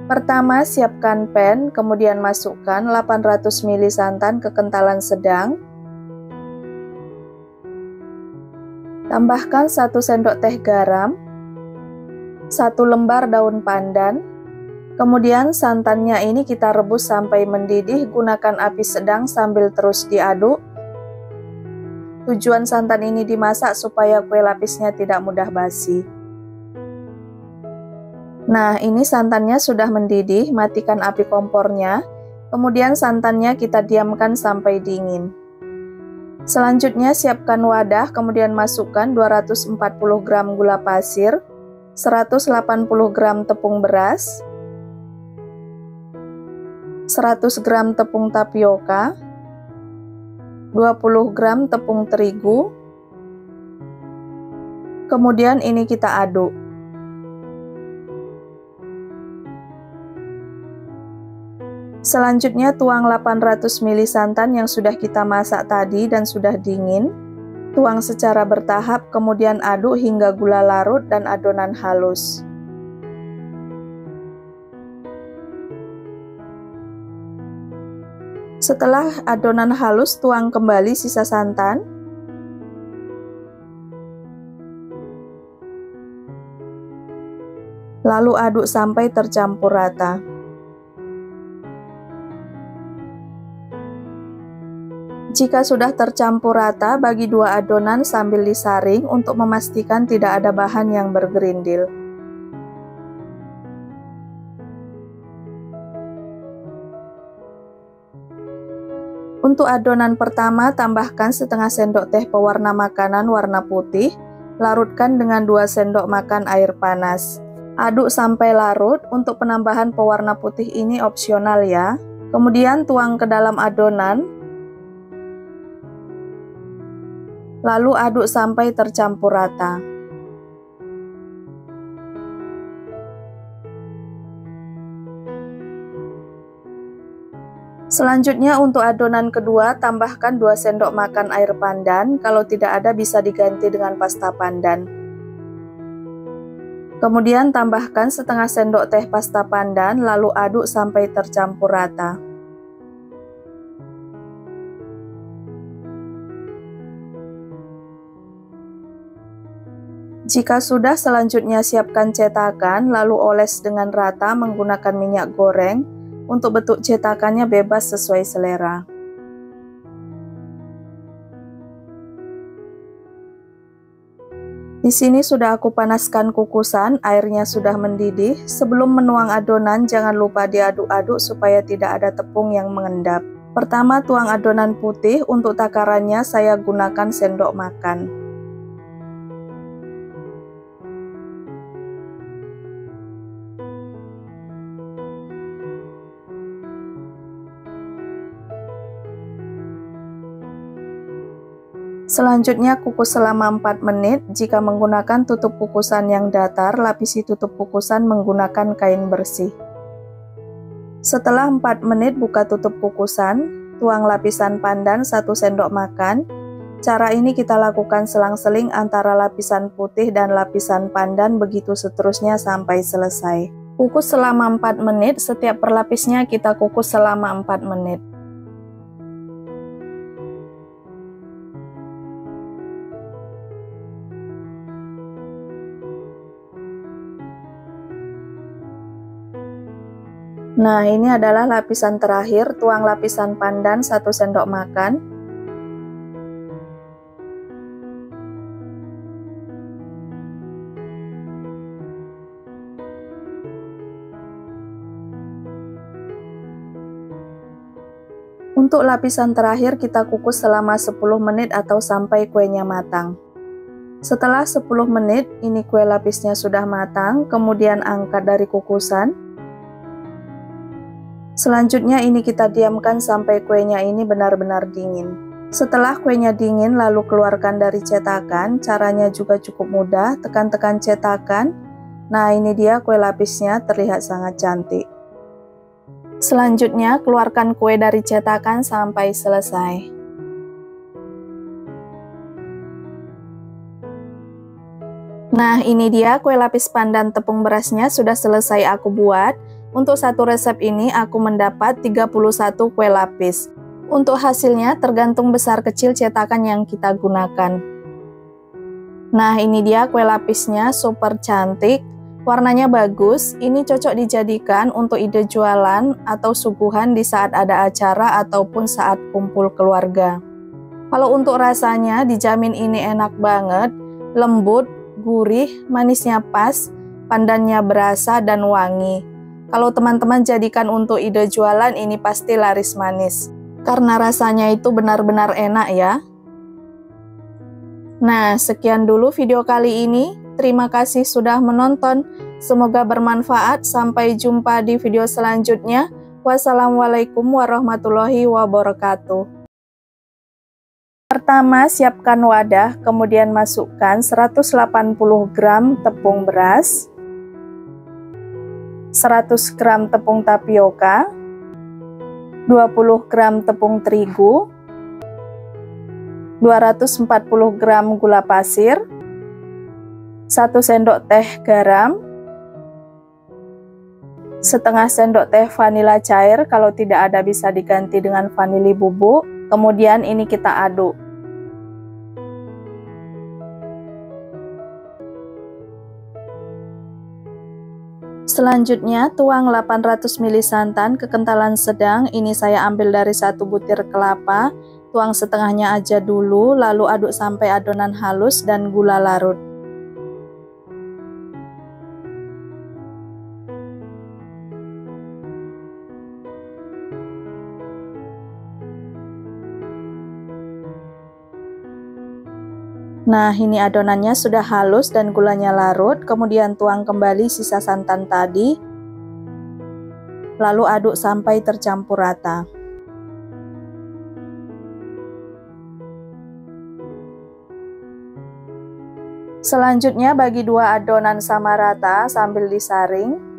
Pertama, siapkan pan, kemudian masukkan 800 ml santan kekentalan sedang. Tambahkan 1 sendok teh garam, 1 lembar daun pandan. Kemudian santannya ini kita rebus sampai mendidih, gunakan api sedang sambil terus diaduk. Tujuan santan ini dimasak supaya kue lapisnya tidak mudah basi. Nah, ini santannya sudah mendidih, matikan api kompornya. Kemudian santannya kita diamkan sampai dingin. Selanjutnya siapkan wadah, kemudian masukkan 240 gram gula pasir, 180 gram tepung beras, 100 gram tepung tapioka, 20 gram tepung terigu. Kemudian ini kita aduk. Selanjutnya tuang 800 ml santan yang sudah kita masak tadi dan sudah dingin. Tuang secara bertahap, kemudian aduk hingga gula larut dan adonan halus. Setelah adonan halus, tuang kembali sisa santan. Lalu aduk sampai tercampur rata. Jika sudah tercampur rata, bagi dua adonan sambil disaring untuk memastikan tidak ada bahan yang bergerindil. Untuk adonan pertama, tambahkan setengah sendok teh pewarna makanan warna putih, larutkan dengan 2 sendok makan air panas. Aduk sampai larut, untuk penambahan pewarna putih ini opsional ya. Kemudian tuang ke dalam adonan, lalu aduk sampai tercampur rata. Selanjutnya untuk adonan kedua, tambahkan 2 sendok makan air pandan, kalau tidak ada bisa diganti dengan pasta pandan. Kemudian tambahkan setengah sendok teh pasta pandan, lalu aduk sampai tercampur rata. Jika sudah, selanjutnya siapkan cetakan, lalu oles dengan rata menggunakan minyak goreng. Untuk bentuk cetakannya bebas sesuai selera. Di sini sudah aku panaskan kukusan, airnya sudah mendidih. Sebelum menuang adonan, jangan lupa diaduk-aduk supaya tidak ada tepung yang mengendap. Pertama, tuang adonan putih, untuk takarannya saya gunakan sendok makan. Selanjutnya kukus selama 4 menit, jika menggunakan tutup kukusan yang datar, lapisi tutup kukusan menggunakan kain bersih. Setelah 4 menit buka tutup kukusan, tuang lapisan pandan 1 sendok makan. Cara ini kita lakukan selang-seling antara lapisan putih dan lapisan pandan, begitu seterusnya sampai selesai. Kukus selama 4 menit, setiap perlapisnya kita kukus selama 4 menit. Nah, ini adalah lapisan terakhir, tuang lapisan pandan 1 sendok makan. Untuk lapisan terakhir kita kukus selama 10 menit atau sampai kuenya matang. Setelah 10 menit, ini kue lapisnya sudah matang, kemudian angkat dari kukusan. Selanjutnya ini kita diamkan sampai kuenya ini benar-benar dingin. Setelah kuenya dingin lalu keluarkan dari cetakan, caranya juga cukup mudah, tekan-tekan cetakan. Nah, ini dia kue lapisnya, terlihat sangat cantik. Selanjutnya keluarkan kue dari cetakan sampai selesai. Nah, ini dia kue lapis pandan tepung berasnya sudah selesai aku buat. Untuk satu resep ini aku mendapat 31 kue lapis. Untuk hasilnya tergantung besar kecil cetakan yang kita gunakan. Nah, ini dia kue lapisnya, super cantik. Warnanya bagus, ini cocok dijadikan untuk ide jualan atau suguhan di saat ada acara ataupun saat kumpul keluarga. Kalau untuk rasanya dijamin ini enak banget, lembut, gurih, manisnya pas, pandannya berasa dan wangi. Kalau teman-teman jadikan untuk ide jualan ini pasti laris manis. Karena rasanya itu benar-benar enak ya. Nah, sekian dulu video kali ini. Terima kasih sudah menonton. Semoga bermanfaat. Sampai jumpa di video selanjutnya. Wassalamualaikum warahmatullahi wabarakatuh. Pertama, siapkan wadah, kemudian masukkan 180 gram tepung beras, 100 gram tepung tapioka, 20 gram tepung terigu, 240 gram gula pasir, 1 sendok teh garam, setengah sendok teh vanila cair, kalau tidak ada bisa diganti dengan vanili bubuk. Kemudian ini kita aduk. Selanjutnya tuang 800 ml santan kekentalan sedang, ini saya ambil dari 1 butir kelapa, tuang setengahnya aja dulu, lalu aduk sampai adonan halus dan gula larut. Nah, ini adonannya sudah halus dan gulanya larut, kemudian tuang kembali sisa santan tadi, lalu aduk sampai tercampur rata. Selanjutnya bagi dua adonan sama rata sambil disaring.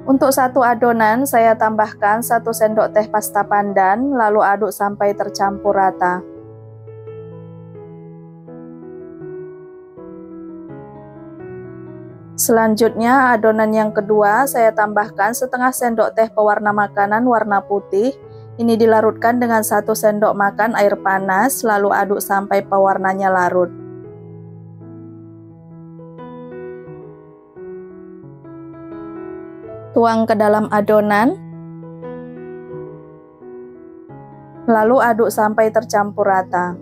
Untuk satu adonan saya tambahkan 1 sendok teh pasta pandan, lalu aduk sampai tercampur rata. Selanjutnya adonan yang kedua saya tambahkan setengah sendok teh pewarna makanan warna putih. Ini dilarutkan dengan 1 sendok makan air panas, lalu aduk sampai pewarnanya larut. Tuang ke dalam adonan, lalu aduk sampai tercampur rata.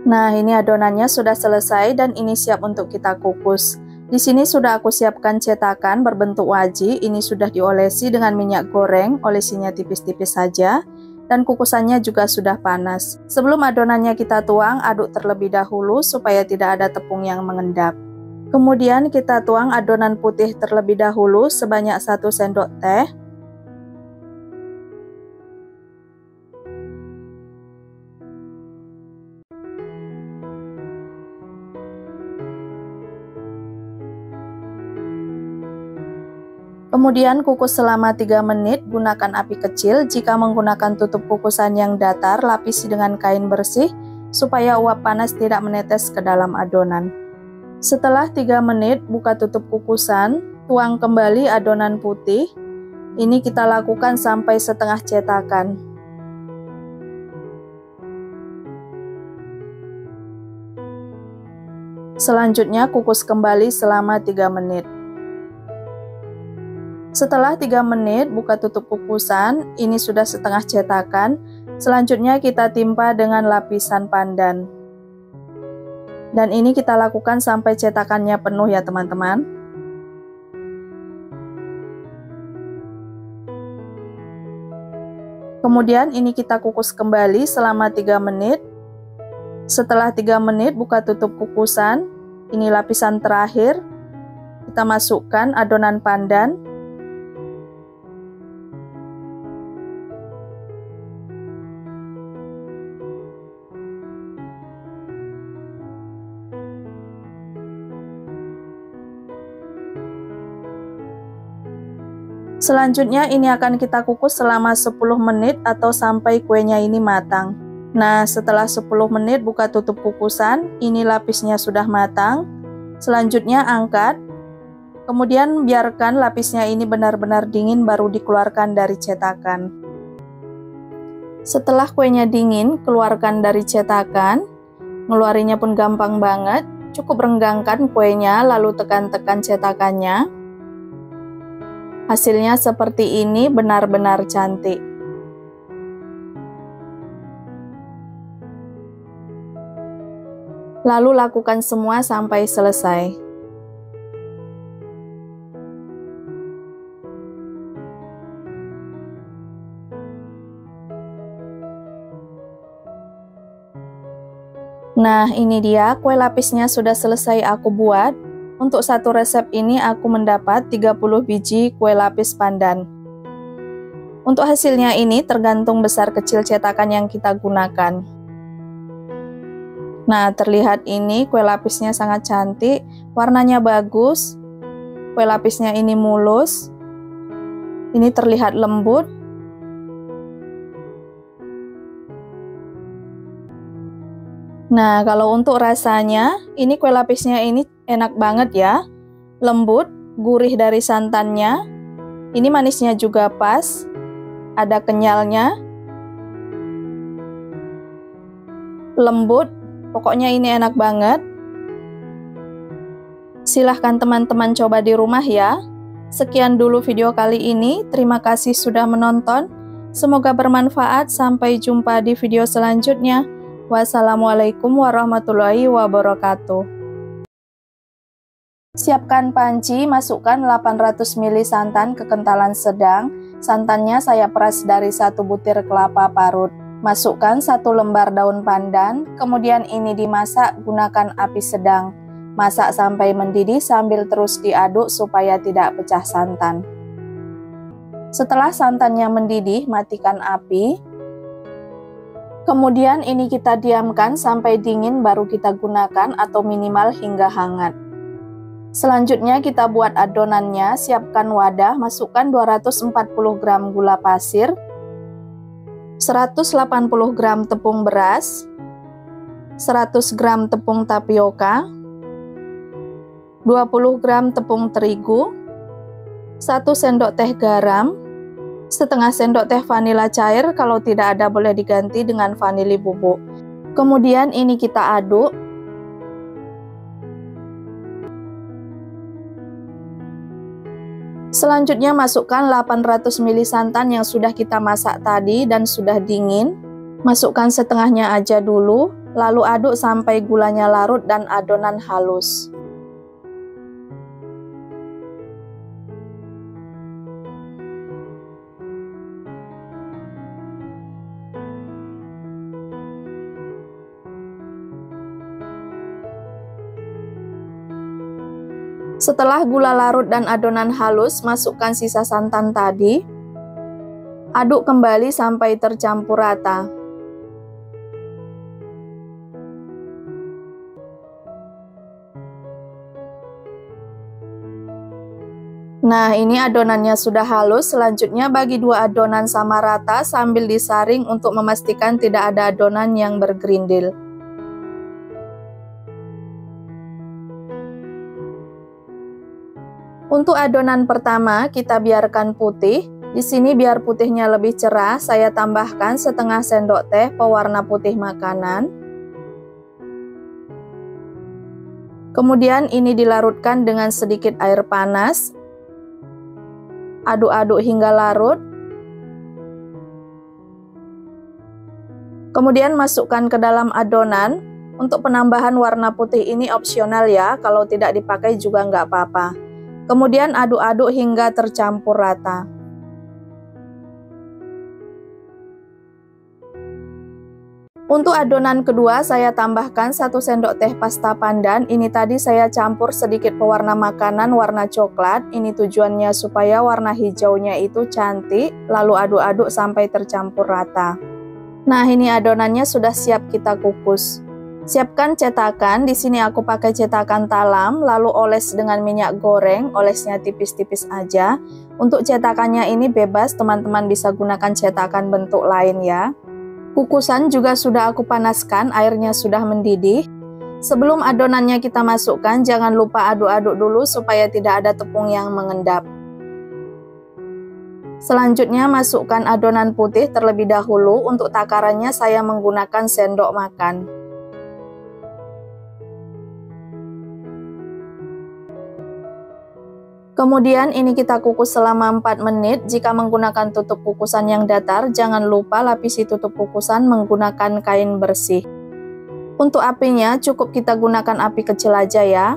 Nah, ini adonannya sudah selesai dan ini siap untuk kita kukus. Di sini sudah aku siapkan cetakan berbentuk waji, ini sudah diolesi dengan minyak goreng, olesinya tipis-tipis saja. Dan kukusannya juga sudah panas. Sebelum adonannya kita tuang, aduk terlebih dahulu supaya tidak ada tepung yang mengendap. Kemudian kita tuang adonan putih terlebih dahulu sebanyak 1 sendok teh. Kemudian kukus selama 3 menit, gunakan api kecil. Jika menggunakan tutup kukusan yang datar, lapisi dengan kain bersih supaya uap panas tidak menetes ke dalam adonan. Setelah 3 menit, buka tutup kukusan, tuang kembali adonan putih. Ini kita lakukan sampai setengah cetakan. Selanjutnya kukus kembali selama 3 menit. Setelah 3 menit, buka tutup kukusan, ini sudah setengah cetakan. Selanjutnya kita timpa dengan lapisan pandan. Dan ini kita lakukan sampai cetakannya penuh ya teman-teman. Kemudian ini kita kukus kembali selama 3 menit. Setelah 3 menit, buka tutup kukusan, ini lapisan terakhir. Kita masukkan adonan pandan. Selanjutnya ini akan kita kukus selama 10 menit atau sampai kuenya ini matang. Nah, setelah 10 menit buka tutup kukusan, ini lapisnya sudah matang. Selanjutnya angkat. Kemudian biarkan lapisnya ini benar-benar dingin baru dikeluarkan dari cetakan. Setelah kuenya dingin, keluarkan dari cetakan. Ngeluarinya pun gampang banget. Cukup renggangkan kuenya lalu tekan-tekan cetakannya. Hasilnya seperti ini, benar-benar cantik. Lalu lakukan semua sampai selesai. Nah, ini dia kue lapisnya sudah selesai aku buat. Untuk satu resep ini aku mendapat 30 biji kue lapis pandan. Untuk hasilnya ini tergantung besar kecil cetakan yang kita gunakan. Nah, terlihat ini kue lapisnya sangat cantik, warnanya bagus. Kue lapisnya ini mulus. Ini terlihat lembut. Nah, kalau untuk rasanya, ini kue lapisnya ini enak banget ya. Lembut, gurih dari santannya. Ini manisnya juga pas. Ada kenyalnya. Lembut, pokoknya ini enak banget. Silahkan teman-teman coba di rumah ya. Sekian dulu video kali ini. Terima kasih sudah menonton. Semoga bermanfaat. Sampai jumpa di video selanjutnya. Wassalamualaikum warahmatullahi wabarakatuh. Siapkan panci, masukkan 800 ml santan kekentalan sedang. Santannya saya peras dari 1 butir kelapa parut. Masukkan 1 lembar daun pandan, kemudian ini dimasak gunakan api sedang. Masak sampai mendidih sambil terus diaduk supaya tidak pecah santan. Setelah santannya mendidih, matikan api. Kemudian ini kita diamkan sampai dingin baru kita gunakan atau minimal hingga hangat. Selanjutnya kita buat adonannya, siapkan wadah, masukkan 240 gram gula pasir, 180 gram tepung beras, 100 gram tepung tapioka, 20 gram tepung terigu, 1 sendok teh garam, setengah sendok teh vanila cair, kalau tidak ada boleh diganti dengan vanili bubuk. Kemudian ini kita aduk. Selanjutnya masukkan 800 ml santan yang sudah kita masak tadi dan sudah dingin. Masukkan setengahnya aja dulu, lalu aduk sampai gulanya larut dan adonan halus. Setelah gula larut dan adonan halus, masukkan sisa santan tadi. Aduk kembali sampai tercampur rata. Nah, ini adonannya sudah halus. Selanjutnya bagi 2 adonan sama rata sambil disaring untuk memastikan tidak ada adonan yang bergerindil. Untuk adonan pertama, kita biarkan putih. Di sini biar putihnya lebih cerah, saya tambahkan setengah sendok teh pewarna putih makanan. Kemudian ini dilarutkan dengan sedikit air panas. Aduk-aduk hingga larut. Kemudian masukkan ke dalam adonan. Untuk penambahan warna putih ini opsional ya, kalau tidak dipakai juga nggak apa-apa. Kemudian aduk-aduk hingga tercampur rata. Untuk adonan kedua saya tambahkan 1 sendok teh pasta pandan. Ini tadi saya campur sedikit pewarna makanan warna coklat. Ini tujuannya supaya warna hijaunya itu cantik. Lalu aduk-aduk sampai tercampur rata. Nah, ini adonannya sudah siap kita kukus. Siapkan cetakan. Di sini aku pakai cetakan talam, lalu oles dengan minyak goreng, olesnya tipis-tipis aja. Untuk cetakannya ini bebas, teman-teman bisa gunakan cetakan bentuk lain ya. Kukusan juga sudah aku panaskan, airnya sudah mendidih. Sebelum adonannya kita masukkan, jangan lupa aduk-aduk dulu supaya tidak ada tepung yang mengendap. Selanjutnya masukkan adonan putih terlebih dahulu. Untuk takarannya saya menggunakan sendok makan. Kemudian ini kita kukus selama 4 menit. Jika menggunakan tutup kukusan yang datar, jangan lupa lapisi tutup kukusan menggunakan kain bersih. Untuk apinya cukup kita gunakan api kecil aja ya.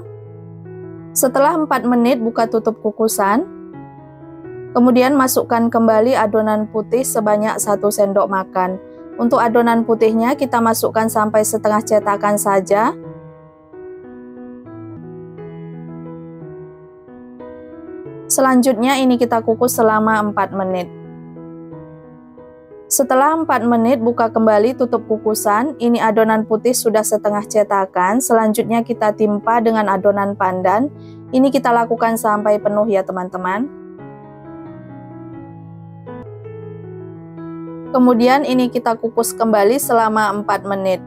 Setelah 4 menit buka tutup kukusan. Kemudian masukkan kembali adonan putih sebanyak 1 sendok makan. Untuk adonan putihnya kita masukkan sampai setengah cetakan saja. Selanjutnya ini kita kukus selama 4 menit. Setelah 4 menit buka kembali tutup kukusan. Ini adonan putih sudah setengah cetakan. Selanjutnya kita timpa dengan adonan pandan. Ini kita lakukan sampai penuh ya teman-teman. Kemudian ini kita kukus kembali selama 4 menit.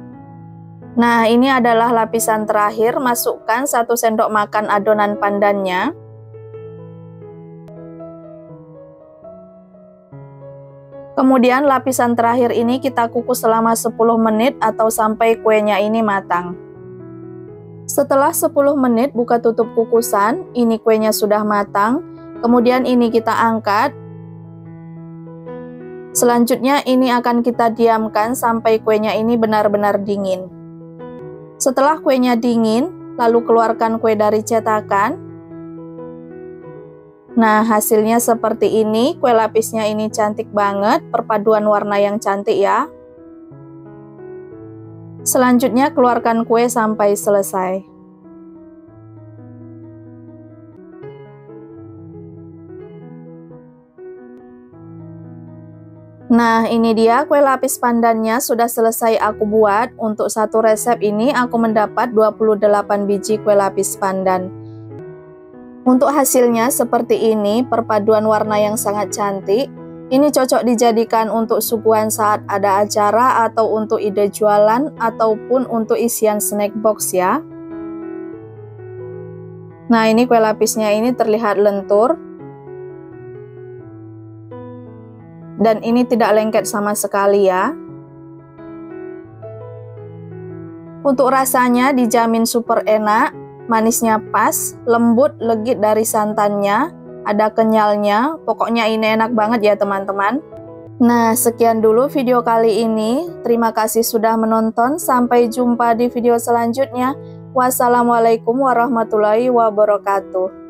Nah, ini adalah lapisan terakhir. Masukkan 1 sendok makan adonan pandannya. Kemudian lapisan terakhir ini kita kukus selama 10 menit atau sampai kuenya ini matang. Setelah 10 menit buka tutup kukusan, ini kuenya sudah matang. Kemudian ini kita angkat. Selanjutnya ini akan kita diamkan sampai kuenya ini benar-benar dingin. Setelah kuenya dingin, lalu keluarkan kue dari cetakan. Nah, hasilnya seperti ini. Kue lapisnya ini cantik banget, perpaduan warna yang cantik ya. Selanjutnya keluarkan kue sampai selesai. Nah, ini dia kue lapis pandannya sudah selesai aku buat. Untuk satu resep ini aku mendapat 28 biji kue lapis pandan. Untuk hasilnya seperti ini, perpaduan warna yang sangat cantik. Ini cocok dijadikan untuk suguhan saat ada acara atau untuk ide jualan ataupun untuk isian snack box ya. Nah, ini kue lapisnya ini terlihat lentur. Dan ini tidak lengket sama sekali ya. Untuk rasanya dijamin super enak. Manisnya pas, lembut, legit dari santannya, ada kenyalnya, pokoknya ini enak banget ya teman-teman. Nah, sekian dulu video kali ini. Terima kasih sudah menonton, sampai jumpa di video selanjutnya. Wassalamualaikum warahmatullahi wabarakatuh.